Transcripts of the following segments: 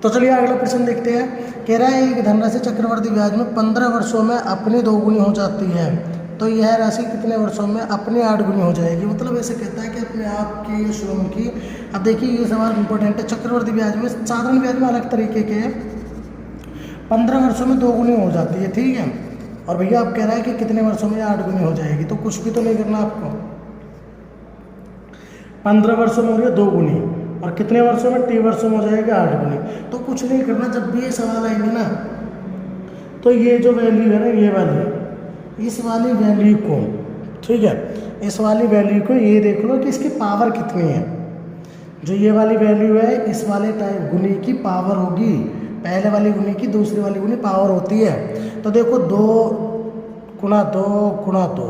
तो चलिए अगला प्रश्न देखते हैं। कह रहा है एक धनराशि चक्रवर्ती ब्याज में 15 वर्षों में अपनी 2 गुनी हो जाती है, तो यह राशि कितने वर्षों में अपने 8 गुनी हो जाएगी। मतलब ऐसे कहता है कि अपने आप की या स्वयं की। अब देखिए ये सवाल इंपॉर्टेंट है। चक्रवर्ती ब्याज में, साधारण ब्याज में अलग तरीके के 15 वर्षों में 2 गुनी हो जाती है, ठीक है। और भैया आप कह रहा है कि कितने वर्षों में 8 गुनी हो जाएगी, तो कुछ भी तो नहीं करना आपको। 15 वर्षों में हो रही है 2 गुनी, और कितने वर्षों में, टी वर्षों में हो जाएगा 8 गुनी। तो कुछ नहीं करना, जब भी ये सवाल आएंगे ना, तो ये जो वैल्यू है ना, ये वाली, इस वाली वैल्यू को, ठीक है, इस वाली वैल्यू को ये देख लो कि इसकी पावर कितनी है। जो ये वाली वैल्यू है, इस वाले टाइप गुनी की पावर होगी। पहले वाली गुनी की दूसरी वाली गुनी पावर होती है। तो देखो 2 गुणा 2 गुणा 2,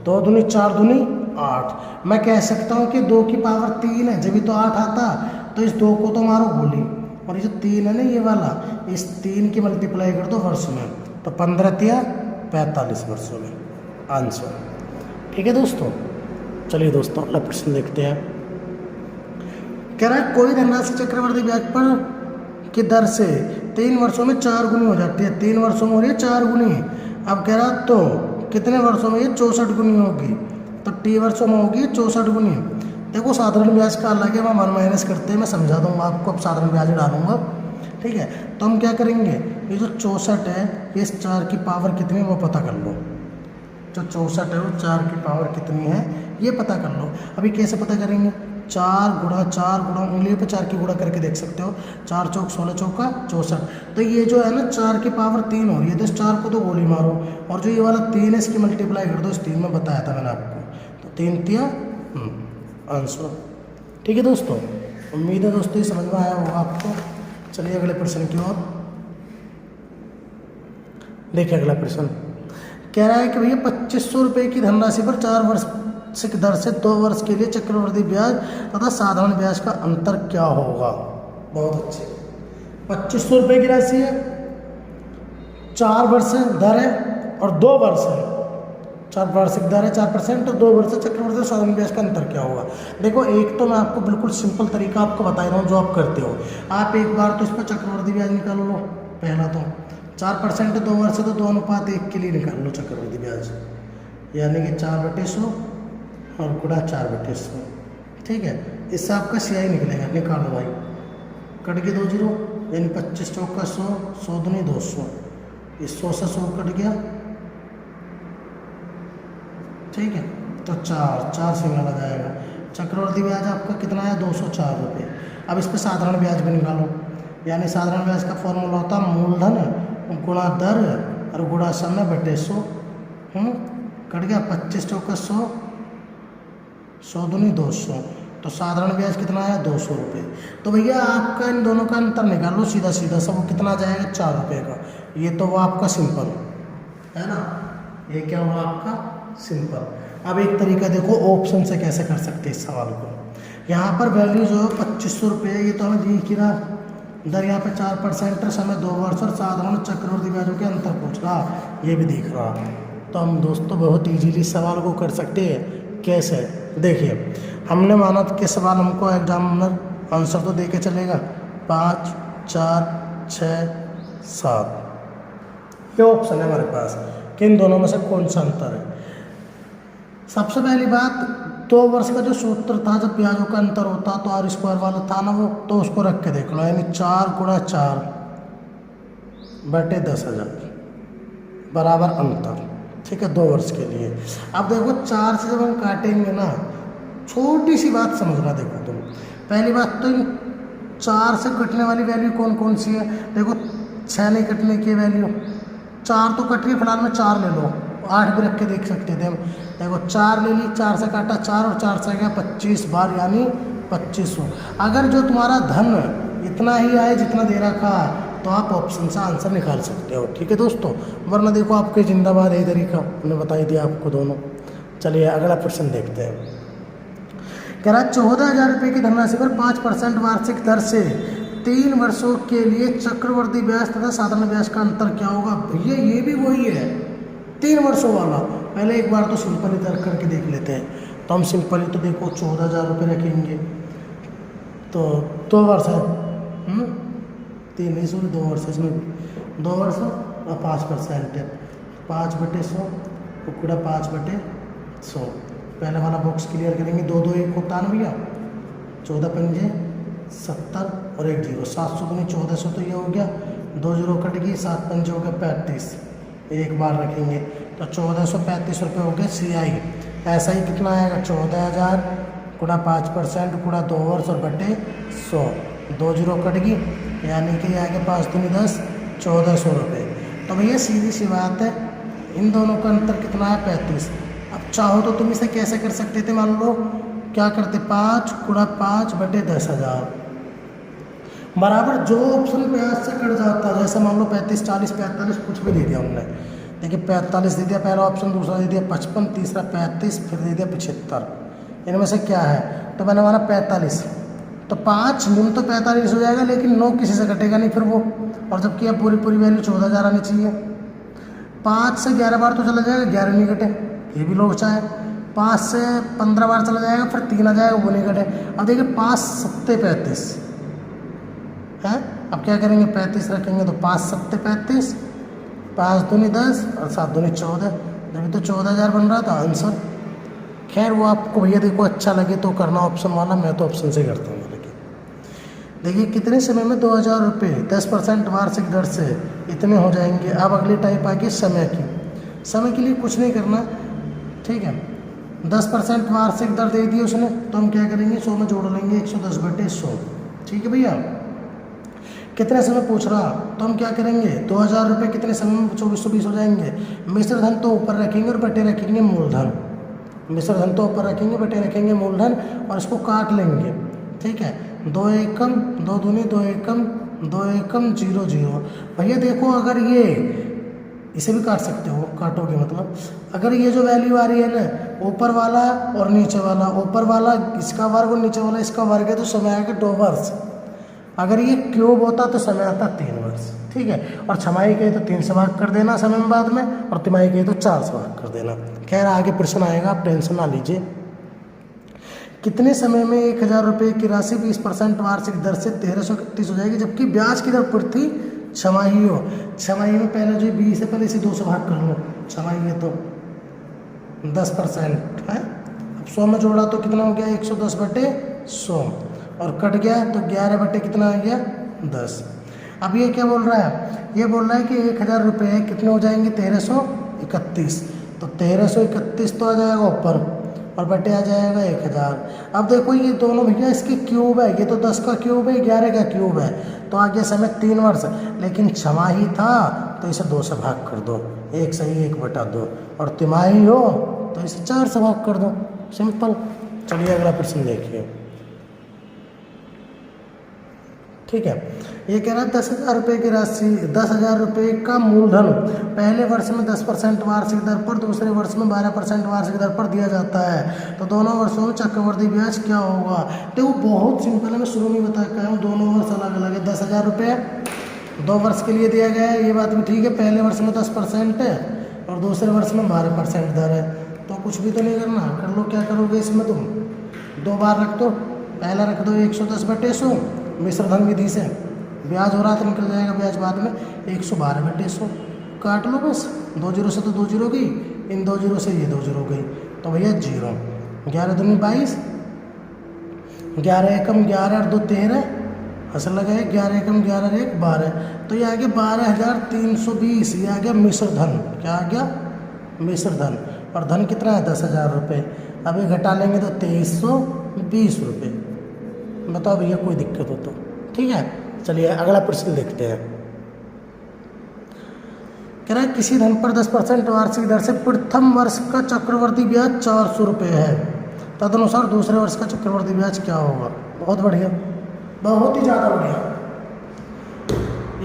2 दूनी 4 दूनी 8। मैं कह सकता हूँ कि 2 की पावर 3 है, जब भी तो 8 आता। तो इस 2 को तो मारो गोली, और ये जो 3 है ना, ये वाला, इस 3 की मल्टीप्लाई कर दो वर्ष में, तो 15 या 45 वर्षों में आंसर। ठीक है दोस्तों, चलिए दोस्तों अगला प्रश्न देखते हैं। कह रहा है कोई धनराशि चक्रवर्ती ब्याज पर की दर से 3 वर्षों में 4 गुनी हो जाती है। 3 वर्षों में हो रही है 4 गुनी। अब कह रहा तो कितने वर्षों में ये 64 गुनी होगी। तो टी वर्षों में होगी 64 गुनी। देखो साधारण ब्याज का अलग है, वह माइनस करते हैं, मैं समझा दूंगा आपको। अब साधारण ब्याज डालूंगा, ठीक है। तो हम क्या करेंगे, ये जो 64 है, इस 4 की पावर कितनी है वो पता कर लो। जो 64 है वो 4 की पावर कितनी है ये पता कर लो। अभी कैसे पता करेंगे, 4 गुणा 4 गुणा, उंगलियों पर 4 की गुणा करके देख सकते हो। 4 चौक 16 चौका 64। तो ये जो है ना 4 की पावर 3 हो रही है, तो इस 4 को तो गोली मारो, और जो ये वाला 3 है इसकी मल्टीप्लाई कर दो इस 3 में, बताया था मैंने आपको। तो 3 तिया आंसर। ठीक है दोस्तों, उम्मीद है दोस्तों ये समझ में आया होगा आपको। चलिए अगले प्रश्न की ओर देखिए। अगला प्रश्न कह रहा है कि भैया 2500 रुपये की धनराशि पर 4 वर्ष की दर से 2 वर्ष के लिए चक्रवृद्धि ब्याज तथा साधारण ब्याज का अंतर क्या होगा। बहुत अच्छे, 2500 रुपये की राशि है, 4 वर्ष दर है और 2 वर्ष है। 4 वार्षिक दर है 4% और 2 वर्ष चक्रवृद्धि साधारण ब्याज का अंतर क्या होगा। देखो एक तो मैं आपको बिल्कुल सिंपल तरीका आपको बता रहा हूँ जो आप करते हो। आप एक बार तो इस पर चक्रवृद्धि ब्याज निकाल लो। पहला तो 4% 2 वर्ष है तो 2:1 के लिए निकाल लो चक्रवृद्धि ब्याज, यानी कि 4/100 और गुणा 4/100। ठीक है, इससे आपका CI निकलेगा। निकालो भाई, कट के 2 जीरो, यानी 25 चौका 100, 100 दूनी 200, इस 100 से 100 कट गया। ठीक है, तो 4 से मिला जाएगा। चक्रवृद्धि ब्याज आपका कितना है, 204 रुपये। अब इस पर साधारण ब्याज भी निकालो, यानी साधारण ब्याज का फॉर्मूला होता है मूलधन गुणा दर और गुणा समय बटे 100। कट गया, 25 चौका 100, 100 दूनी 200, तो साधारण ब्याज कितना है 200 रुपये। तो भैया आपका इन दोनों का अंतर निकालो सीधा सीधा, सब कितना जाएगा 4 रुपये का। ये तो वो आपका सिंपल है ना, ये क्या हुआ आपका सिंपल। अब एक तरीका देखो ऑप्शन से कैसे कर सकते हैं इस सवाल को। यहाँ पर वैल्यू जो है 2500 रुपये, ये तो हमें दिख ही रहा। दर यहाँ पे 4% समय 2 वर्ष और साधारण चक्रवृद्धि ब्याजों के अंतर पूछ रहा, ये भी दिख रहा। तो हम दोस्तों बहुत इजीली सवाल को कर सकते हैं। कैसे, देखिए हमने माना कि सवाल हमको एग्जामिनर आंसर तो दे के चलेगा 5, 4, 6, 7, ये ऑप्शन है हमारे पास कि इन दोनों में से कौन सा अंतर है। सबसे पहली बात, 2 वर्ष का जो सूत्र था जब ब्याजों का अंतर होता तो R² वाला था ना वो, तो उसको रख के देख लो, यानी 4 गुणा 4 बटे 10,000 बराबर अंतर। ठीक है, 2 वर्ष के लिए। अब देखो 4 से जब हम काटेंगे ना, छोटी सी बात समझना। देखो तुम, पहली बात तो इन 4 से कटने वाली वैल्यू कौन कौन सी है। देखो 6 नहीं कटने की वैल्यू, 4 तो कट रही है, फिलहाल में 4 ले लो, 8 भी रख के देख सकते थे हम। देखो 4 ले ली, 4 से काटा 4 और 4 से गया 25 बार, यानी 2500। अगर जो तुम्हारा धन इतना ही आए जितना दे रखा, तो आप ऑप्शन से आंसर निकाल सकते हो। ठीक है दोस्तों, वरना देखो आपके जिंदाबाद है तरीका, मैंने बता ही दिया आपको दोनों। चलिए अगला प्रश्न देखते हैं। कह रहा 14,000 रुपये की धनराशि पर 5% वार्षिक दर से 3 वर्षों के लिए चक्रवृद्धि ब्याज तथा साधारण ब्याज का अंतर क्या होगा। भैया ये भी वही है 3 वर्षों वाला। पहले एक बार तो सिंपल ही तर्क करके देख लेते हैं। तो हम सिंपल ही तो देखो 14,000 रुपये रखेंगे, तो 2 वर्ष है, 3 नहीं सॉरी 2 वर्ष इसमें 2 वर्ष और 5% है 5/100 गुणा 5/100। पहले वाला बॉक्स क्लियर करेंगे। 2 2 1 होता है ना भैया, 14 पंजे 70 और 1 0, 700 दूनी 1400 तो ये हो गया, 2 0 कट गई, 7 पंजे हो गया 35, एक बार रखेंगे तो 1435 रुपये हो गए CI। ऐसा ही कितना आएगा 14,000 गुणा 5% गुणा 2 वर्ष और बटे 100, 2 0 कट गई, यानी कि आगे 5 दूनी 10, 1400 रुपये। तो भैया सीधी सी बात है, इन दोनों का अंतर कितना है 35। अब चाहो तो तुम इसे कैसे कर सकते थे, मान लो क्या करते 5 गुणा 5/10,000 बराबर जो ऑप्शन ब्याज से कट जाता, जैसे मान लो 35 40 45 कुछ भी दे दिया उन्होंने। देखिए 45 दे दिया पहला ऑप्शन, दूसरा दे दिया 55, तीसरा 35, फिर दे दिया 75। इनमें से क्या है, तो मैंने माना 45, तो 5 न्यून तो 45 हो जाएगा, लेकिन 9 किसी से कटेगा नहीं फिर वो, और जबकि अब पूरी पूरी वैल्यू 14,000 आनी चाहिए। 5 से 11 बार तो चला जाएगा, 11 नहीं कटे, ये भी लोग चाहे। 5 से 15 बार चला जाएगा, फिर 3 आ जाएगा, वो नहीं कटे। अब देखिए 5 7 35 है, अब क्या करेंगे 35 रखेंगे तो 5 7 35, 5 दूनी 10 और 7 दूनी 14, जब तो 14,000 बन रहा था आंसर। खैर वो आपको भैया देखो अच्छा लगे तो करना ऑप्शन वाला, मैं तो ऑप्शन से करता हूँ। देखिए कितने समय में 2,000 रुपये 10% वार्षिक दर से इतने हो जाएंगे। अब अगली टाइप आ गई समय की। समय के लिए कुछ नहीं करना, ठीक है, 10% वार्षिक दर दे दी उसने, तो हम क्या करेंगे 100 में जोड़ लेंगे 110/100, ठीक है भैया। कितने समय पूछ रहा, तो हम क्या करेंगे 2,000 रुपये कितने समय में 2420 हो जाएंगे। मिश्र धन तो ऊपर रखेंगे और बटे रखेंगे मूलधन, मिश्र धन तो ऊपर रखेंगे बटे रखेंगे मूलधन, और इसको काट लेंगे, ठीक है। 2 एकम 2 दूनी 2 एकम 2 एकम 0 0। भैया देखो अगर ये इसे भी काट सकते हो, काटोगे मतलब अगर ये जो वैल्यू आ रही है ना ऊपर वाला और नीचे वाला, ऊपर वाला इसका वर्ग और नीचे वाला इसका वर्ग है, तो समय आएगा 2 वर्ष। अगर ये क्यूब होता तो समय आता 3 वर्ष, ठीक है। और छमाही कहे तो 3 से भाग कर देना समय में बाद में, और तिमाही कहे तो 4 से भाग कर देना। खैर आगे प्रश्न आएगा, आप टेंशन ना लीजिए। कितने समय में 1,000 रुपये की राशि 20% वार्षिक दर से 1331 हो जाएगी, जबकि ब्याज की दर पड़ती छमाही हो। छमाही में पहले जो 20 है पहले इसे 2 से भाग कर लो, छमाही है तो 10% है। अब 100 में जोड़ा तो कितना हो गया 110/100, और कट गया तो 11 बटे कितना आ गया 10। अब ये क्या बोल रहा है, ये बोल रहा है कि 1,000 रुपये कितने हो जाएंगे 1331, तो 1331 तो आ जाएगा ऊपर और बटे आ जाएगा 1,000। अब देखो ये दोनों भैया इसके क्यूब है, ये तो 10 का क्यूब है 11 का क्यूब है, तो आगे समय 3 वर्ष, लेकिन छमाही था तो इसे 2 से भाग कर दो, 1 सही 1/2, और तिमाही हो तो इसे 4 से भाग कर दो, सिंपल। चलिए अगला प्रश्न देखिए, ठीक है। ये कह रहा है 10,000 रुपये की राशि 10,000 रुपये का मूलधन पहले वर्ष में 10% वार्षिक दर पर, दूसरे वर्ष में 12% वार्षिक दर पर दिया जाता है, तो दोनों वर्षों में चक्रवृद्धि ब्याज क्या होगा। तो वो बहुत सिंपल है, मैं शुरू में बता के आया हूँ, दोनों वर्ष अलग अलग है। 10,000 रुपये 2 वर्ष के लिए दिया गया है, ये बात भी ठीक है। पहले वर्ष में 10% है और दूसरे वर्ष में 12% दर है, तो कुछ भी तो नहीं करना, कर लो। क्या करोगे इसमें तुम 2 बार रख दो, पहला रख दो 110/100 मिश्र धन विधि से, ब्याज हो रहा तो निकल जाएगा ब्याज बाद में 112/100, काट लो बस। 2 0 से तो 2 0 गई, इन 2 0 से ये 2 0 गई, तो भैया 0। 11 दूनी 22, 11 एकम 11 और 2 13, असल लगा है 11 एकम 11 और 1 12, तो ये आ गया 12,320। ये आ गया मिश्र धन, क्या आ गया मिश्र धन, और धन कितना है 10,000 रुपये। अब ये घटा लेंगे तो 2320 रुपये। बताओ भैया कोई दिक्कत हो तो, ठीक है। चलिए अगला प्रश्न देखते हैं। कह रहा है किसी धन पर 10% वार्षिक दर से प्रथम वर्ष का चक्रवर्ती ब्याज 400 रुपये है, तदनुसार दूसरे वर्ष का चक्रवर्ती ब्याज क्या होगा। बहुत बढ़िया, बहुत ही ज़्यादा बढ़िया।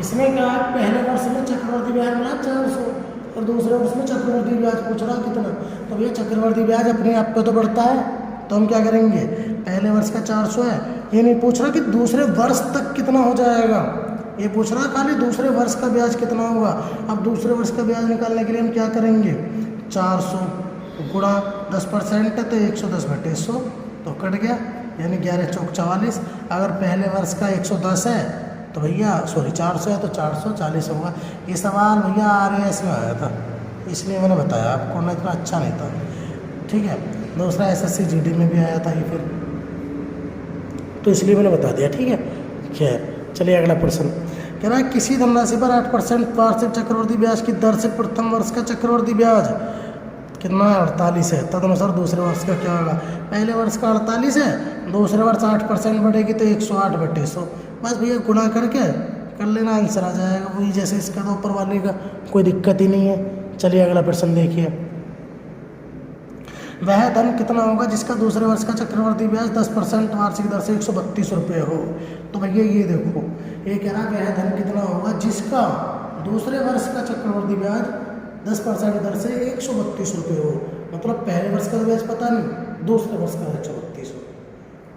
इसमें क्या है, पहले वर्ष में चक्रवर्ती ब्याज मिला 400 और दूसरे वर्ष में चक्रवर्ती ब्याज पूछ रहा कितना, तो भैया चक्रवर्ती ब्याज अपने आप पे तो बढ़ता है, तो हम क्या करेंगे पहले वर्ष का 400 है, ये नहीं पूछ रहा कि दूसरे वर्ष तक कितना हो जाएगा, ये पूछ रहा खाली दूसरे वर्ष का ब्याज कितना होगा। अब दूसरे वर्ष का ब्याज निकालने के लिए हम क्या करेंगे 400 गुणा 10% है तो 110/100, तो कट गया, यानी 11 चौक 44। अगर पहले वर्ष का 110 है तो भैया सॉरी 400 है तो 440 होगा। ये सवाल भैया RAS में आया था, इसलिए मैंने बताया आपको, ना इतना अच्छा नहीं था। ठीक है, दूसरा SSC GD में भी आया था ये फिर, तो इसलिए मैंने बता दिया। ठीक है, खैर चलिए अगला प्रश्न कह रहा है किसी धनराशि पर 8% वार्षिक चक्रवृद्धि ब्याज की दर से प्रथम वर्ष का चक्रवृद्धि ब्याज कितना है 48 है, तदनुसार दूसरे वर्ष का क्या होगा। पहले वर्ष का 48 है, दूसरे वर्ष 8% बढ़ेगी तो 108/100, बस भैया गुणा करके कर लेना, आंसर आ जाएगा वही जैसे इसका, तो ऊपर वाले का कोई दिक्कत ही नहीं है। चलिए अगला प्रश्न देखिए, वह धन कितना होगा जिसका दूसरे वर्ष का चक्रवृद्धि ब्याज 10% वार्षिक दर से 132 रुपये हो। तो भैया ये देखो, ये कह रहा है वह धन कितना होगा जिसका दूसरे वर्ष का चक्रवृद्धि ब्याज 10% दर से 132 रुपये हो, मतलब पहले वर्ष का ब्याज पता नहीं, दूसरे वर्ष का 132 हो,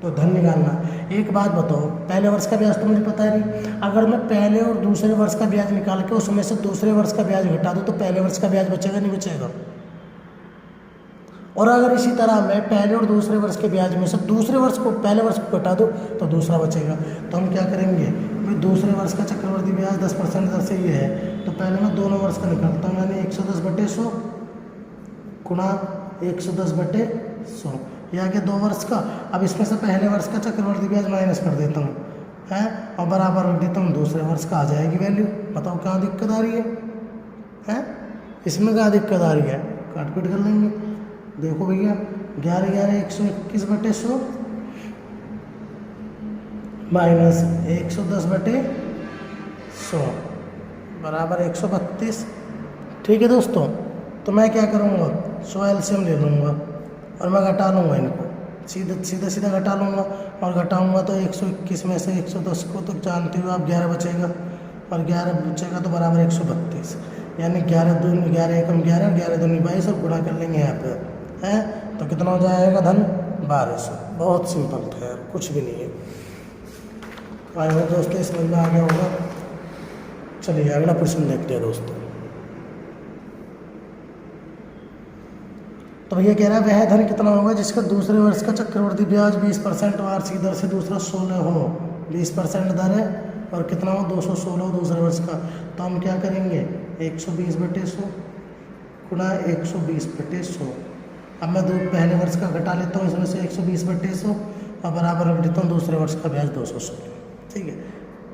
तो धन निकालना। एक बात बताओ, पहले वर्ष का ब्याज तो मुझे पता है नहीं, अगर मैं पहले और दूसरे वर्ष का ब्याज निकाल के उसमें से दूसरे वर्ष का ब्याज घटा दूँ तो पहले वर्ष का ब्याज बचेगा नहीं बचेगा। और अगर इसी तरह मैं पहले और दूसरे वर्ष के ब्याज में से दूसरे वर्ष को पहले वर्ष को घटा दूँ तो दूसरा बचेगा। तो हम क्या करेंगे, भाई दूसरे वर्ष का चक्रवृद्धि ब्याज 10% दर से ये है, तो पहले मैं दोनों वर्ष का निकालता हूँ, यानी 110/100 गुणा 110/100, ये आ गया 2 वर्ष का। अब इसमें से पहले वर्ष का चक्रवृद्धि ब्याज माइनस कर देता हूँ, है, और बराबर रख देता हूँ दूसरे वर्ष का, आ जाएगी वैल्यू। बताओ कहाँ दिक्कत आ रही है? इसमें कहाँ दिक्कत आ रही है, काट पीट कर लेंगे। देखो भैया 11,11,121/100 माइनस 110/100 बराबर 132। ठीक है दोस्तों, तो मैं क्या करूँगा, 100 LCM ले लूँगा और मैं घटा लूँगा इनको, सीधा घटा लूँगा, और घटाऊँगा तो 121 में से 110 को तो जानते हो आप 11 बचेगा, और 11 बचेगा तो बराबर 132, यानी 11 दूनी 11 एकम 11, 11 दूनी 22 और गुणा कर लेंगे यहाँ पे, है, तो कितना हो जाएगा धन 1200। बहुत सिंपल था यार, कुछ भी नहीं है। आए हो दोस्तों, समझ में आ गया होगा। चलिए अगला प्रश्न देखते हैं दोस्तों। तो भैया कह रहा है वह धन कितना होगा जिसका दूसरे वर्ष का चक्रवृद्धि ब्याज 20% वार्षिक दर से दूसरा 16 हो। 20% दर है और कितना हो 216 दूसरे वर्ष का, तो हम क्या करेंगे 120/100 गुणा 120/100। अब मैं पहले वर्ष का घटा लेता हूँ इसमें से 120/100 और बराबर रख देता हूँ दूसरे वर्ष का ब्याज 216। ठीक है,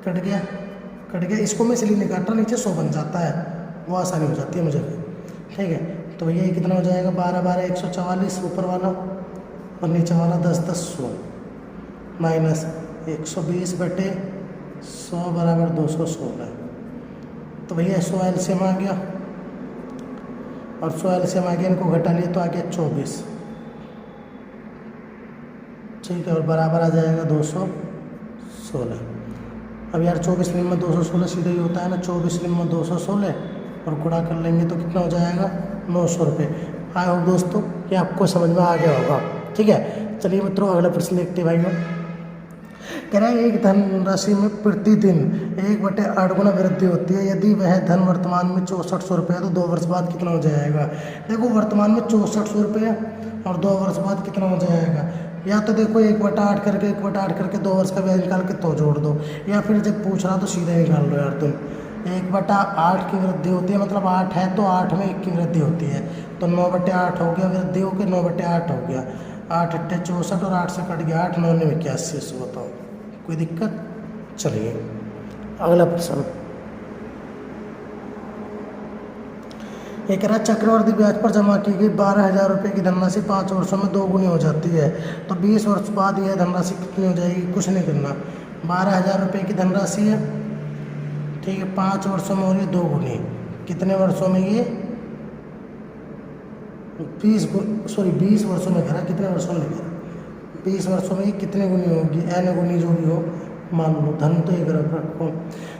कट गया, इसको मैं इसलिए नहीं काट रहा, नीचे 100 बन जाता है, वो आसानी हो जाती है मुझे। ठीक है, तो भैया ये कितना हो जाएगा 12/12 144 ऊपर वाला, और नीचे वाला 10/10 माइनस 120/100 बराबर 216। तो भैया 100 LCM आ गया, और 100 LCM आ गया, इनको घटा लिए तो आ गया 24। ठीक है, और बराबर आ जाएगा 216। अब यार 24 में 216 सीधा ही होता है ना, 24 में 216 और गुणा कर लेंगे तो कितना हो जाएगा 900 रुपये। आई होप दोस्तों ये आपको समझ में आ गया होगा। ठीक है, चलिए मित्रों अगला प्रश्न देखते हैं भाइयों। कह रहा है एक धनराशि में प्रतिदिन 1/8 गुना वृद्धि होती है, यदि वह धन वर्तमान में 6400 रुपये है तो 2 वर्ष बाद कितना हो जाएगा। देखो वर्तमान में 6400 रुपये और 2 वर्ष बाद कितना हो जाएगा, या तो देखो 1/8 करके 2 वर्ष का ब्याज निकाल के तो जोड़ दो, या फिर जब पूछ रहा तो सीधे निकाल लो यार तुम। 1/8 की वृद्धि होती है, मतलब 8 है तो 8 में 1 की वृद्धि होती है, तो 9/8 हो गया, वृद्धि हो के 9/8 हो गया, 8 8 64 और 8 से कट गया 8, 9 9 81। बताओ कोई दिक्कत। चलिए अगला प्रश्न, एक चक्रवृद्धि ब्याज पर जमा की गई 12,000 रुपये की धनराशि 5 वर्षों में 2 गुनी हो जाती है, तो 20 वर्ष बाद यह धनराशि कितनी हो जाएगी। कुछ नहीं करना, 12,000 रुपये की धनराशि है, ठीक है, 5 वर्षों में हो रही है 2 गुनी, कितने वर्षों में ये 20 वर्षों में करा, कितने वर्षों में करा 20 वर्षों में ये कितने गुनी होगी, n गुनी जो भी हो मान लो, धन तो एक रखो।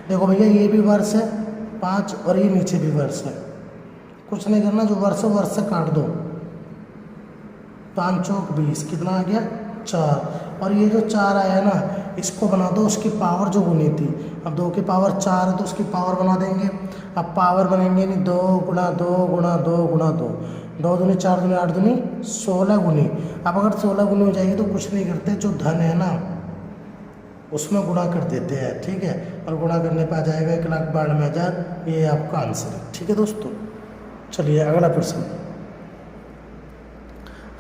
देखो भैया ये भी वर्ष है 5 और ये नीचे भी वर्ष है, कुछ नहीं करना, जो वर्ष से काट दो, 5 चौक 20, कितना आ गया 4, और ये जो 4 आया ना इसको बना दो उसकी पावर जो गुनी थी। अब 2 की पावर 4 है तो उसकी पावर बना देंगे। अब पावर बनेंगे नहीं, 2 गुणा 2 गुणा 2 गुणा 2, 2 दूनी 4 दूनी 8 दूनी 16 गुनी। अब अगर 16 गुनी हो जाएगी तो कुछ नहीं करते, जो धन है ना उसमें गुणा कर देते हैं, ठीक है, और गुणा करने पर आ जाएगा 1,92,000। ये आपका आंसर है, ठीक है दोस्तों। चलिए अगला प्रश्न।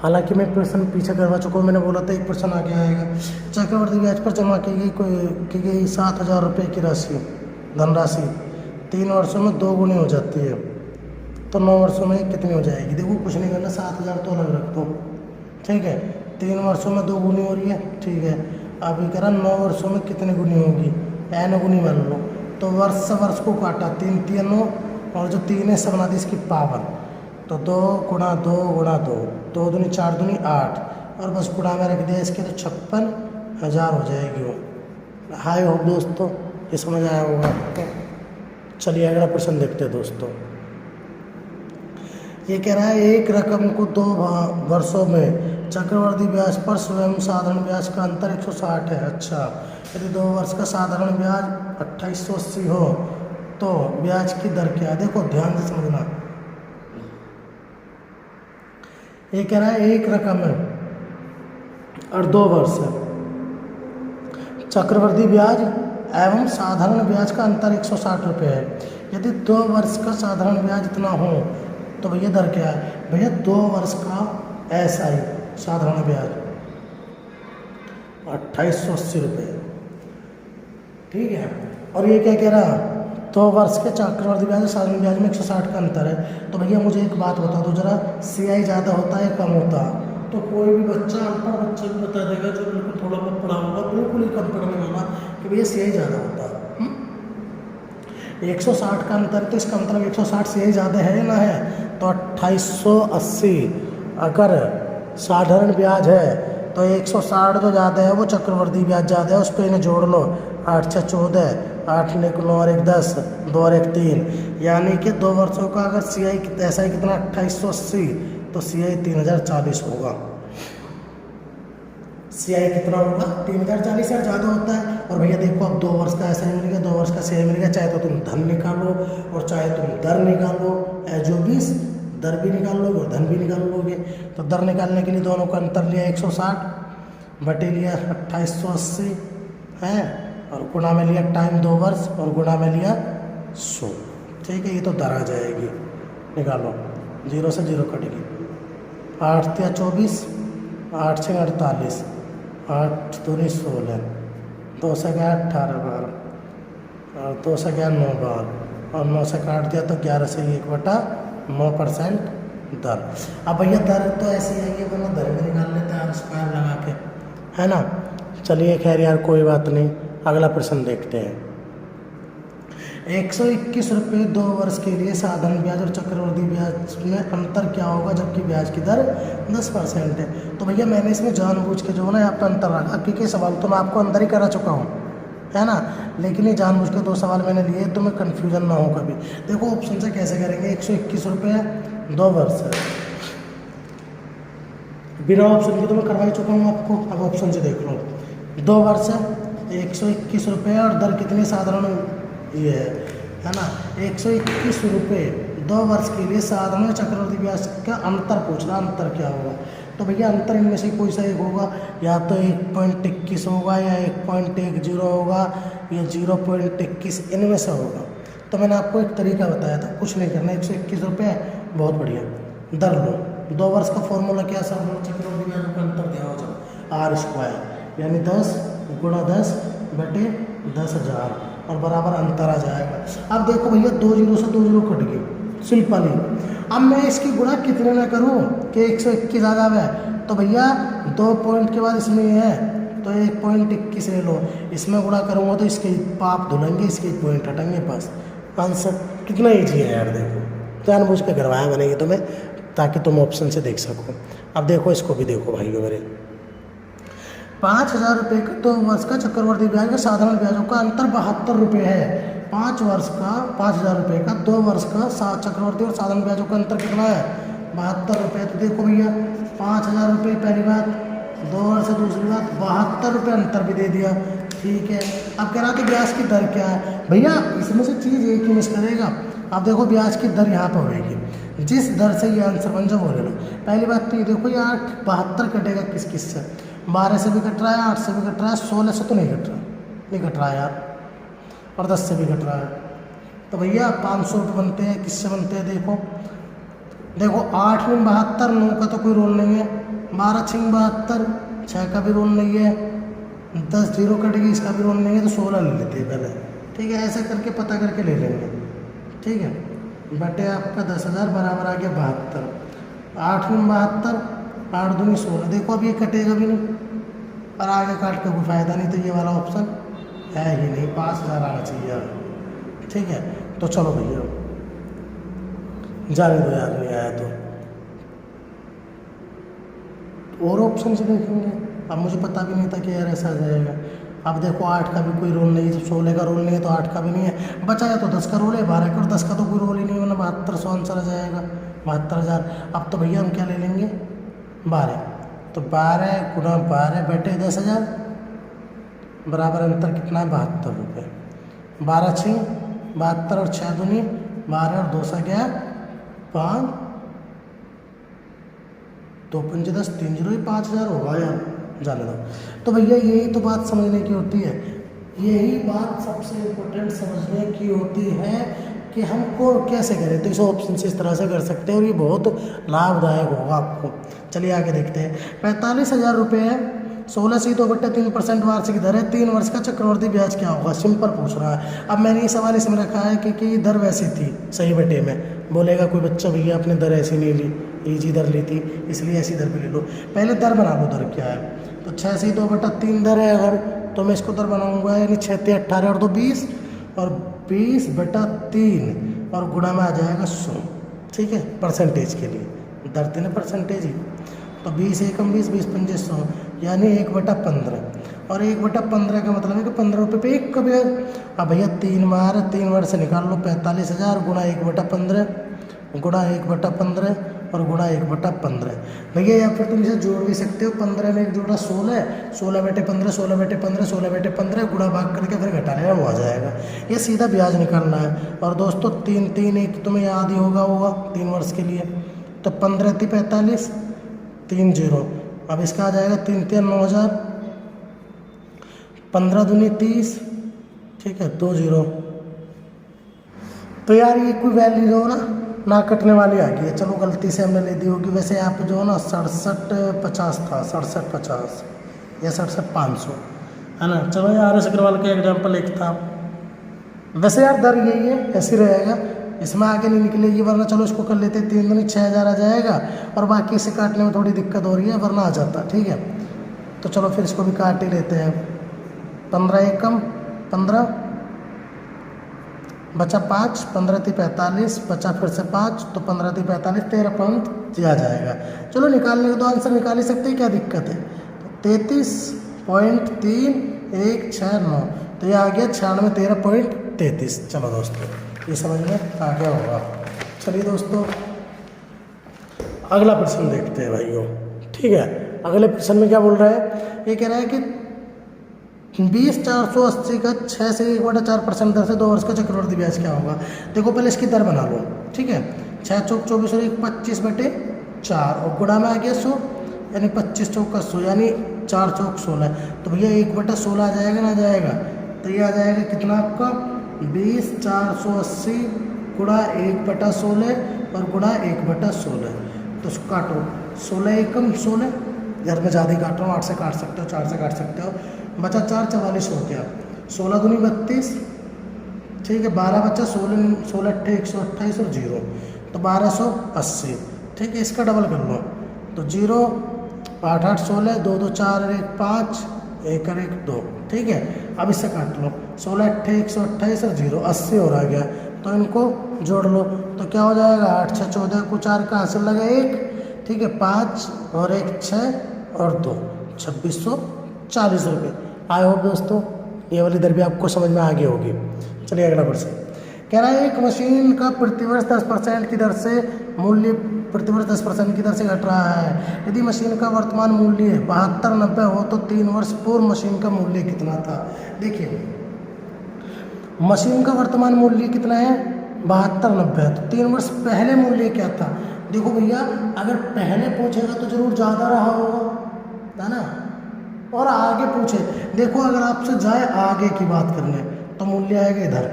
हालांकि मैं प्रश्न पीछे करवा चुका हूँ, मैंने बोला था एक प्रश्न आगे आएगा। चक्रवर्ती ब्याज पर जमा की गई 7,000 रुपये की राशि धनराशि 3 वर्षों में 2 गुनी हो जाती है, तो 9 वर्षों में कितनी हो जाएगी? देखो कुछ नहीं करना, 7,000 तो अलग रख दो, ठीक है। 3 वर्षों में 2 गुनी हो रही है, ठीक है। अब ये कह रहा 9 वर्षों में कितनी गुनी होगी? n गुनी मान लो, तो वर्ष से वर्ष को काटा, 3 3 9, और जो 3 है सब बना दी इसकी पावर, तो 2 गुणा 2 गुणा 2, 2 दूनी 4 दूनी 8, और बस गुणा में रख दिया इसके, तो 56,000 हो जाएगी वो। हाय होप दोस्तों, ये समझ आया होगा आपको। चलिए अगला प्रश्न देखते हैं दोस्तों। ये कह रहा है एक रकम को 2 वर्षों में चक्रवर्ती ब्याज पर स्वयं साधारण ब्याज का अंतर 160 है। अच्छा, यदि 2 वर्ष का साधारण ब्याज 2880 हो तो ब्याज की दर क्या है? देखो ध्यान से समझना। ये कह रहा है एक रकम है और 2 वर्ष है, चक्रवर्ती ब्याज एवं साधारण ब्याज का अंतर 160 रुपये है। यदि 2 वर्ष का साधारण ब्याज इतना हो तो भैया दर क्या है? भैया 2 वर्ष का SI साधारण ब्याज 2880 रुपये, ठीक है। और ये क्या कह रहा? 2 वर्ष के चक्रवर्ती ब्याज और साधारण ब्याज में 160 का अंतर है। तो भैया मुझे एक बात बता दो जरा, CI ज़्यादा होता है कम होता? तो कोई भी बच्चा, अनपढ़ बच्चा भी बता देगा जो बिल्कुल थोड़ा बहुत पढ़ा होगा, बिल्कुल ही कम पढ़ने वाला, कि भैया CI ज़्यादा होता है। 160 का अंतर, तो इसका मतलब 160 CI ज़्यादा है ना है, तो 2880 अगर साधारण ब्याज है तो 160 जो ज़्यादा है वो चक्रवर्ती ब्याज ज़्यादा है, उस पर इन्हें जोड़ लो, 8 6 14, 8 9 और 1 10, 2 और 1 3, यानी कि 2 वर्षों का अगर CI SI कितना 2880, तो CI 3040 होगा। CI कितना होगा? 3040 यार ज़्यादा होता है। और भैया देखो अब 2 वर्ष का SI मिल गया, 2 वर्ष का CI मिल गया, चाहे तो तुम धन निकालो और चाहे तुम दर निकालो, जो भी दर भी निकाल लोगे और धन भी निकाल लोगे। तो दर निकालने के लिए दोनों का अंतर लिया 160 बटे लिया 2880 है, और गुणा में लिया टाइम 2 वर्ष और गुणा में लिया 100, ठीक है। ये तो दर आ जाएगी, निकालो, 0 से 0 कटेगी, 8 3 24, 8 6 48, 8 दूनी 16, 2 से गया 18 बार, और 2 से गया 9 बार, और 9 से काट दिया तो 11 से 1/9% दर। अब भैया दर तो ऐसे ही है, वरना दर भी निकाल लेते हैं स्क्वायर लगा के, है ना। चलिए खैर यार कोई बात नहीं, अगला प्रश्न देखते हैं। 121 रुपये 2 वर्ष के लिए साधारण ब्याज और चक्रवर्ती ब्याज में अंतर क्या होगा जबकि ब्याज की दर 10% है? तो भैया मैंने इसमें जानबूझ के जो है ना यहाँ पर अंतर रखा, क्योंकि सवाल तो मैं आपको अंदर ही करा चुका हूँ, है ना, लेकिन ये जानबूझ के 2 सवाल मैंने लिए तो मैं कन्फ्यूजन ना हो कभी। देखो ऑप्शन से कैसे करेंगे, 121 रुपये 2 वर्ष है, बिना ऑप्शन के तो मैं करवा ही चुका हूँ आपको। अब ऑप्शन से देख लो, 2 वर्ष है, 121 रुपये और दर कितनी साधारण ये है ना, 121 रुपये 2 वर्ष के लिए साधारण चक्रवर्ती ब्याज का अंतर पूछ रहा, अंतर क्या होगा? तो भैया अंतर इनमें से कोई सा एक होगा, या तो 1.21 होगा या 1.10 होगा या 0.21, इनमें से होगा। तो मैंने आपको एक तरीका बताया था, कुछ नहीं करना, 121 रुपये बहुत बढ़िया, दर लो, 2 वर्ष का फॉर्मूला क्या साधारण चक्रवर्ती ब्याज का अंतर दिया हो जाए R² यानी 10 गुणा 10 बटे 10,000 और बराबर अंतर आ जाएगा। अब देखो भैया 2 0 से 2 0 कट गए सिंपली। अब मैं इसकी गुणा कितने में करूं कि 121 आ जाए? तो भैया 2 पॉइंट के बाद इसमें है तो 1.21 ले लो, इसमें गुणा करूँगा तो इसके पाप धुलेंगे, इसके पॉइंट हटेंगे, बस आंसर। कितना ईजी है यार, देखो जानबूझ के करवाया मैंने ये तुम्हें ताकि तुम ऑप्शन से देख सको। अब देखो इसको भी देखो भाइयों मेरे, 5,000 रुपये का 2 वर्ष का चक्रवर्ती ब्याज का साधारण ब्याजों का अंतर 72 रुपये है। 5 वर्ष का 5,000 रुपये का 2 वर्ष का चक्रवर्ती और साधारण ब्याजों का अंतर कितना है? 72 रुपये। तो देखो भैया 5,000 रुपये पहली बात, 2 वर्ष से दूसरी बात 72 रुपये अंतर भी दे दिया, ठीक है। अब कह रहा था ब्याज की दर क्या है? भैया इसमें से चीज़ एक ही मिस करेगा। अब देखो ब्याज की दर यहाँ पर होगी, जिस दर से ये आंसर बन जाए वो ले लो। पहली बात तो ये देखो ये 72 कटेगा किस किस से, 12 से भी कट रहा है, 8 से भी कट रहा है, 16 से तो नहीं कट रहा, नहीं घट रहा यार, और 10 से भी घट रहा है। तो भैया 500 रुपये बनते हैं, किससे बनते हैं देखो, देखो 8 में 72, 9 का तो कोई रोल नहीं है, 12 6 72, 6 का भी रोल नहीं है, 10 0 कटेगी, इसका भी रोल नहीं है, तो 16 ले लेते हैं पहले, ठीक है। ऐसे करके पता करके ले लेंगे, ठीक है। बटे आपका 10,000 बराबर आ गया 72, 8 में 72, 8 दूनी 16, देखो अब ये कटेगा भी नहीं और आगे काट के कोई फ़ायदा नहीं, तो ये वाला ऑप्शन है ही नहीं, 5,000 आना चाहिए यार, ठीक है। तो चलो भैया जाने दो यार, नहीं आया तो और ऑप्शन से देखेंगे। अब मुझे पता भी नहीं था कि यार ऐसा जाएगा। अब देखो 8 का भी कोई रोल नहीं है, 16 का रोल नहीं है, तो 8 का भी नहीं है, बचा है तो 10 का रोल है, 12 का, और 10 का तो कोई रोल ही नहीं है, मतलब 7200 आंसर आ जाएगा, 72,000। अब तो भैया हम क्या ले लेंगे 12, तो 12 गुना 12 बटे 10,000 बराबर अंतर कितना है 72 रुपये, 12 6 72 और 6 दूनी 12 और 2 से गया 5, 2 5 10, 3 0 5,000 होगा यार, जाने दो। तो भैया यही तो बात समझने की होती है, यही बात सबसे इम्पोर्टेंट समझने की होती है कि हमको कैसे करें। तो इस ऑप्शन से इस तरह से कर सकते हैं और ये बहुत लाभदायक होगा आपको। चलिए आगे देखते हैं। 45,000 रुपये है, 16 से 2/3% वार्षिक दर है, 3 वर्ष का चक्रवर्ती ब्याज क्या होगा, सिंपल पूछ रहा है। अब मैंने ये सवाल इसमें रखा है कि दर वैसी थी सही बटे में, बोलेगा कोई बच्चा भैया अपने दर ऐसी नहीं ली, ईजी दर ली थी इसलिए ऐसी दर पे ले लो। पहले दर बना लो, दर क्या है, तो 6 से 2/3 दर है अगर, तो मैं इसको दर बनाऊंगा, यानी 6 × 18 और 2 20, और 20/3 और गुणा में आ जाएगा 100, ठीक है। परसेंटेज के लिए दर थे ना परसेंटेज ही, तो 20 एकम 20, 20 पंजे 100, यानी 1/15, और 1/15 का मतलब है कि 15 रुपये पे 1 का ब्याज। अब भैया 3 बार 3 वर्ष से निकाल लो, 45,000 गुणा 1/15 गुणा 1/15 और गुणा 1/15 भैया, या फिर तुम इसे जोड़ भी सकते हो, 15 में 1 जोड़ा 16, 16/15, 16/15, 16/15 गुणा भाग करके फिर घटा लेना, वो आ जाएगा। ये सीधा ब्याज निकालना है। और दोस्तों 3 3 1 तुम्हें याद ही होगा 3 वर्ष के लिए, तो 15 × 45, 3 0, अब इसका आ जाएगा 3 3 9,000, 15 दूनी 30, ठीक है, 2 0। तो यार ये कोई वैल्यू जो ना कटने वाली आ गई है, चलो गलती से हमने ले दी होगी। वैसे यहाँ पे जो है ना 6750 था, 6750 या 67,500 है ना। चलो यार RS अग्रवाल का एग्जाम्पल एक था। वैसे यार दर यही है, ऐसे रहेगा, इसमें आगे नहीं निकलेगी, वरना चलो इसको कर लेते, 3 दूनी 6,000 आ जाएगा, और बाकी इसे काटने में थोड़ी दिक्कत हो रही है, वरना आ जाता, ठीक है। तो चलो फिर इसको भी काट ही लेते हैं। 15 एकम 15 बचा 5, 15 × 45 बचा फिर से 5, तो 15 × 45 13 पॉइंट आ जाएगा। चलो निकालने के तो आंसर निकाल ही सकते हैं, क्या दिक्कत है। तो 33.3169, तो ये आ गया 96 13.33। चलो दोस्तों ये समझ में आ गया होगा। चलिए दोस्तों अगला प्रश्न देखते हैं भाइयों, ठीक है। अगले प्रश्न में क्या बोल रहा है, ये कह रहा है कि 20,480 का 6 से 1/4% दर से 2 वर्ष का चक्रवर्ती ब्याज क्या होगा। देखो पहले इसकी दर बना लो, ठीक है। 6 चौक 24 और 1 25/4 और गुणा में आ गया 100, यानी 25 चौक 100, यानी 4 चौक 16। तो भैया 1/16 आ जाएगा ना, आ जाएगा, तो ये आ जाएगा कितना आपका 20,480 गुणा 1/16 और गुणा 1/16। तो उसको काटो, 16 एकम 16, घर में ज़्यादा ही काट रहा हूँ, 8 से काट सकते हो, 4 से काट सकते हो, बचा 4 44 हो गया, 16 दूनी 32, ठीक है, 12 बचा, 16 अट्ठे 128 और 0, तो 1280, ठीक है। इसका डबल कर लो, तो 0 8 8 16, 2 2 4 और 1 5, 1 और 1 2, ठीक है। अब इससे काट लो, 16 अट्ठे 128 और 0 80 और आ गया, तो इनको जोड़ लो, तो क्या हो जाएगा 8 6 14 को 4 का हासिल लगा 1, ठीक है, 5 और 1 6 और 2 2640 रुपये। आई होप दोस्तों ये वाली दर भी आपको समझ में आ गई होगी। चलिए अगला प्रश्न कह रहा है, एक मशीन का प्रतिवर्ष 10% की दर से मूल्य प्रतिवर्ष 10% की दर से घट रहा है। यदि मशीन का वर्तमान मूल्य 7290 हो तो 3 वर्ष पूर्व मशीन का मूल्य कितना था। देखिए मशीन का वर्तमान मूल्य कितना है 7290, तो 3 वर्ष पहले मूल्य क्या था। देखो भैया अगर पहले पूछेगा तो जरूर ज़्यादा रहा होगा, है ना, और आगे पूछे, देखो अगर आपसे जाए आगे की बात करने तो मूल्य आएगा इधर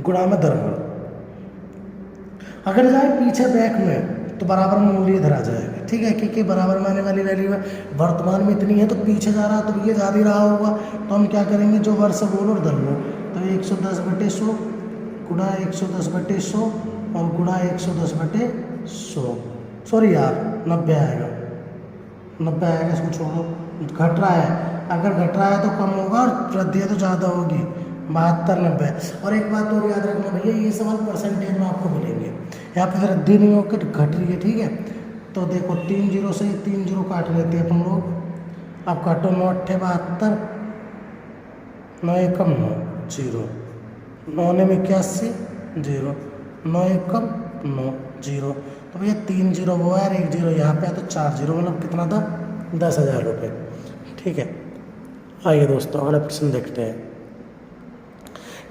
गुणा में धर्मफल, अगर जाए पीछे बैक में तो बराबर में मूल्य इधर आ जाएगा। ठीक है, क्योंकि बराबर में आने वाली वैल्यू है वर्तमान में इतनी है तो पीछे जा रहा तो ये जा ही रहा होगा, तो हम क्या करेंगे जो वर्ष बोलो और धर लो, तो 110/100 गुणा 110/100 और गुणा 110/100, सॉरी यार 90 आएगा, 90 आएगा, इसको छोड़ो, घट रहा है, अगर घट रहा है तो कम होगा और वृद्धि है तो ज़्यादा होगी, 72, 90। और एक बात और याद रखना भैया, ये सवाल परसेंटेज में आपको मिलेंगे, यहाँ पे वृद्धि नहीं होकर घट रही है। ठीक है, तो देखो 3 0 से 3 0 काट लेते हैं अपन लोग, अब काटो 9 8 72, 9 1 9 0, 9 ने 81 0, 9 1 9 0, तो भैया 3 0 वो है और 1 0 यहाँ पे है, तो 4 0 मतलब कितना था 10,000 रुपये। ठीक है, आइए दोस्तों अगला प्रश्न देखते हैं।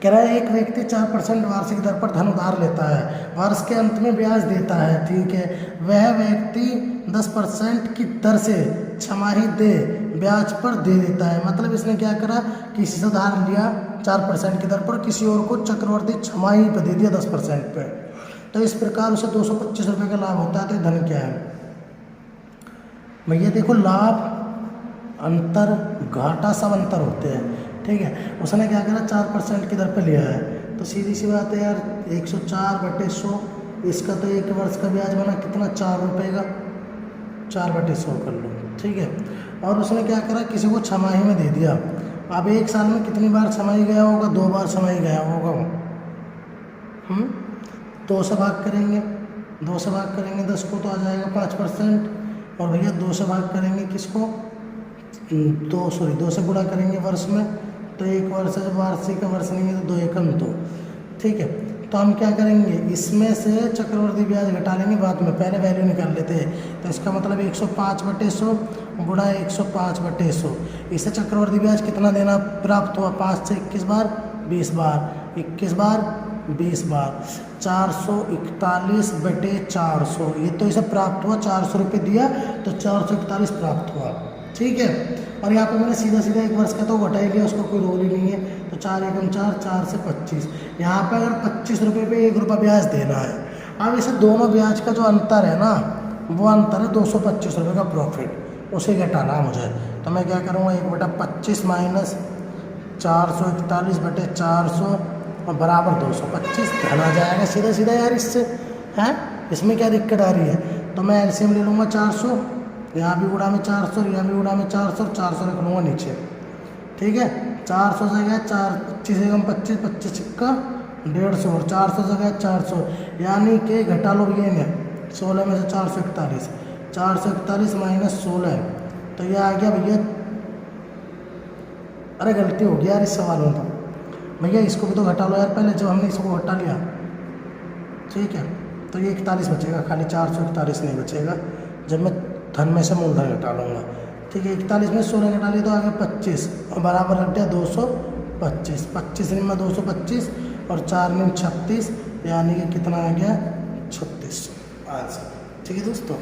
कह रहा है एक व्यक्ति 4% वार्षिक दर पर धन उधार लेता है, वर्ष के अंत में ब्याज देता है। ठीक है, वह व्यक्ति 10% की दर से छमाही दे ब्याज पर दे देता है, मतलब इसने क्या करा, किसी से उधार लिया 4% की दर पर, किसी और को चक्रवर्ती छमाही पर दे दिया 10% पे, तो इस प्रकार उसे 225 रुपये का लाभ होता है। तो धन क्या है भैया, देखो लाभ अंतर घाटा सब अंतर होते हैं। ठीक है, उसने क्या करा 4% की दर पे लिया है, तो सीधी सी बात है यार 104/100, इसका तो एक वर्ष का ब्याज बना कितना 4 रुपये का, 4/100 कर लो। ठीक है, और उसने क्या करा किसी को छमाही में दे दिया, अब एक साल में कितनी बार छमाही गया होगा, 2 बार छमाही गया होगा। 2 से भाग करेंगे, 2 से भाग करेंगे 10 को तो आ जाएगा 5%, और भैया 2 से भाग करेंगे किसको, 2 से गुणा करेंगे वर्ष में, तो एक वर्ष जब वार्षिक का वर्ष नहीं है तो 2 एकम 2। ठीक है, तो हम क्या करेंगे इसमें से चक्रवर्ती ब्याज घटा लेंगे बाद में, पहले वैल्यू निकाल लेते हैं, तो इसका मतलब 105/100 गुणा 105/100, इससे चक्रवर्ती ब्याज कितना देना प्राप्त हुआ, 5 से 21 बार 20 बार, 21 बार 20 बार, 441/400, ये तो इसे प्राप्त हुआ, 400 रुपये दिया तो 441 प्राप्त हुआ। ठीक है, और यहाँ पे मैंने सीधा सीधा एक वर्ष का तो घटा ही लिया, उसका कोई रोल ही नहीं है, तो 4 एकम 4, 4 से 25, यहाँ पे अगर 25 रुपये पे 1 रुपया ब्याज देना है, अब इसे दोनों ब्याज का जो अंतर है ना, वो अंतर है 225 रुपये का प्रॉफिट, उसे घटाना है मुझे, तो मैं क्या करूँगा 1/25 माइनस 441/400 और बराबर 225, धन आ जाएगा सीधा सीधा यार इससे, हैं इसमें क्या दिक्कत आ रही है, तो मैं एलसीएम ले लूँगा 400, यहाँ भी गुणा में 400, यहाँ भी गुणा में 400, 400 रख लूँगा नीचे। ठीक है, 400 जगह 4, 25 एकम 25, 25 सिक्का 150 और 400 जगह 400, यानी कि घटा लो ये ने 16 में से 441, 441 माइनस 16, तो ये आ गया भैया, अरे गलती हो गई यार इस सवाल में, तो भैया इसको भी तो घटा लो यार पहले, जब हमने इसको घटा लिया। ठीक है, तो ये 41 बचेगा, खाली 441 नहीं बचेगा, जब मैं धन में से मूलधन घटा लूँगा। ठीक है, 41 में 16 घटा लिया तो आ गया 25, और बराबर रख दिया 225, 25 में 225 और 4 में 36, यानी कि कितना आ गया 36 आंसर। ठीक है दोस्तों,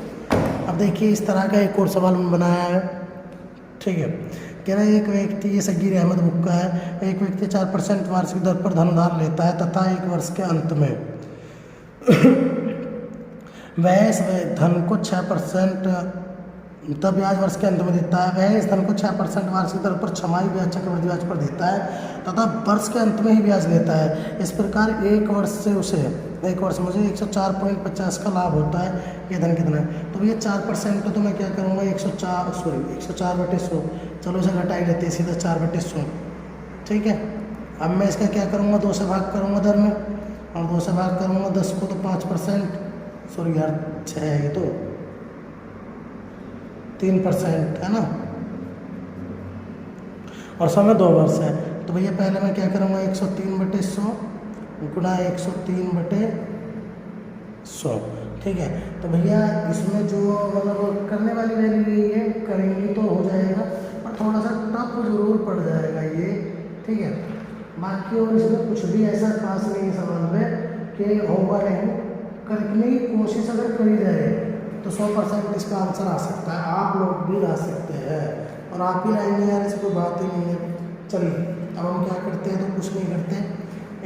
अब देखिए इस तरह का एक और सवाल बनाया है। ठीक है, कह रहा है एक व्यक्ति, ये सगीर अहमद बुक का है, एक व्यक्ति 4% वार्षिक दर पर धन उधार लेता है तथा एक वर्ष के अंत में वह इस धन को 6% तब ब्याज वर्ष के अंत में देता है, वह इस धन को 6% वार्षिक दर पर छमाही ब्याज चक्रवृद्धि ब्याज पर देता है तथा वर्ष के अंत में ही ब्याज लेता है। इस प्रकार एक वर्ष से उसे एक वर्ष मुझे 104.50 का लाभ होता है, ये धन कितना है, तो भैया 4% तो मैं क्या करूँगा 104/100, चलो इसे घटा ही लेते हैं सीधा 4/100। ठीक है, अब मैं इसका क्या करूँगा 2 से भाग करूँगा दर में, और 2 से भाग करूँगा 10 को तो 5%, सॉरी यार 6 है ये तो 3% है ना, और समय 2 वर्ष है, तो भैया पहले मैं क्या करूँगा 103/100 गुणा 103/100। ठीक है, तो भैया इसमें जो मतलब करने वाली वैल्यू यही है, करेंगे तो हो जाएगा, पर थोड़ा सा टफ जरूर पड़ जाएगा ये। ठीक है, बाकी और इसमें कुछ भी ऐसा खास नहीं है सवाल में कि होगा नहीं, करने की कोशिश अगर करी जाए तो 100% इसका आंसर आ सकता है। आप लोग भी ला सकते हैं और आप ही लाएंगे यार, ऐसी कोई बात ही नहीं है। चलिए अब हम क्या करते हैं, तो कुछ नहीं करते,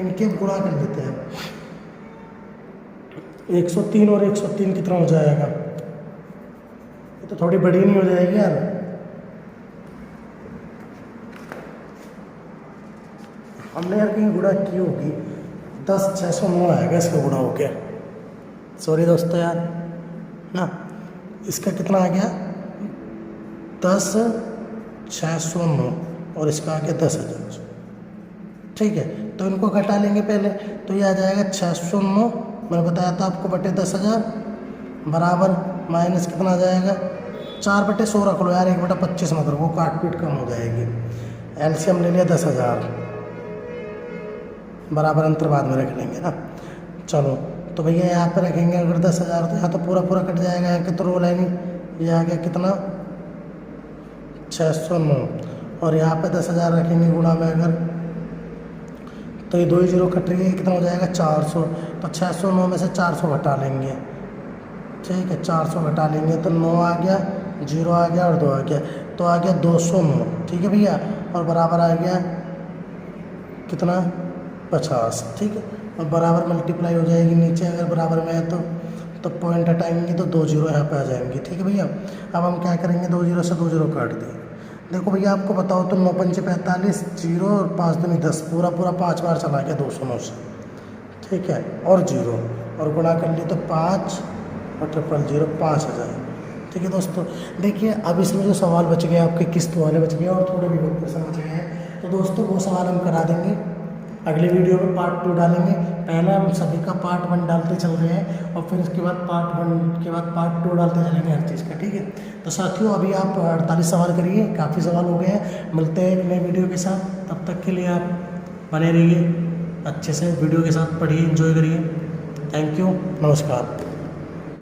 इनके गुणा कर लेते हैं। 103 और 103 कितना हो जाएगा, ये तो थोड़ी बड़ी नहीं हो जाएगी यार। हमने यार कहीं गुणा की होगी, 10 609 आएगा इसका गुणा हो गया। सॉरी दोस्तों यार ना, इसका कितना आ गया 10 609 और इसका आ गया 10,000। ठीक है, तो इनको घटा लेंगे पहले, तो ये आ जाएगा 609, मैंने बताया था आपको, बटे 10,000 बराबर माइनस कितना आ जाएगा 4/100 रख लो यार, 1/25 मत रखो, काट पीट कम हो जाएगी। एलसीएम ले लिया 10,000 बराबर अंतर बाद में रख लेंगे ना। चलो तो भैया यहाँ पे रखेंगे अगर 10,000 तो यहाँ तो पूरा पूरा कट जाएगा, यहाँ के तो रो लाइनिंग, ये आ गया कितना 609 और यहाँ पे 10,000 रखेंगे गुणा में अगर, तो ये 2 ही 0 कट रही है, कितना हो जाएगा 400। तो 609 में से 400 घटा लेंगे। ठीक है, 400 घटा लेंगे तो 9 आ गया, 0 आ गया और 2 आ गया, तो आ गया 209। ठीक है भैया, और बराबर आ गया कितना 50। ठीक है, और बराबर मल्टीप्लाई हो जाएगी नीचे, अगर बराबर में है तो पॉइंट हटाएंगे तो 2 0 यहाँ पे आ जाएंगे। ठीक है भैया, अब हम क्या करेंगे, 2 0 से 2 0 काट दिए। देखो भैया आपको बताओ तो 9 5 45, 0 और 5 दूनी 10, पूरा पूरा 5 बार चला गया 209 से। ठीक है, और 0 और गुणा कर लिए तो 5 और 000 5,000। ठीक है दोस्तों, देखिए अब इसमें जो सवाल बच गए आपके किस्त वाले बच गए और थोड़े भी बहुत प्रश्न बच गए हैं, तो दोस्तों वो सवाल हम करा देंगे अगले वीडियो में, पार्ट 2 डालेंगे। पहले हम सभी का पार्ट 1 डालते चल रहे हैं और फिर उसके बाद पार्ट 1 के बाद पार्ट 2 डालते चलेंगे हर चीज़ का। ठीक है, तो साथियों अभी आप 48 सवाल करिए, काफ़ी सवाल हो गए हैं। मिलते हैं एक नए वीडियो के साथ, तब तक के लिए आप बने रहिए, अच्छे से वीडियो के साथ पढ़िए, एंजॉय करिए। थैंक यू, नमस्कार।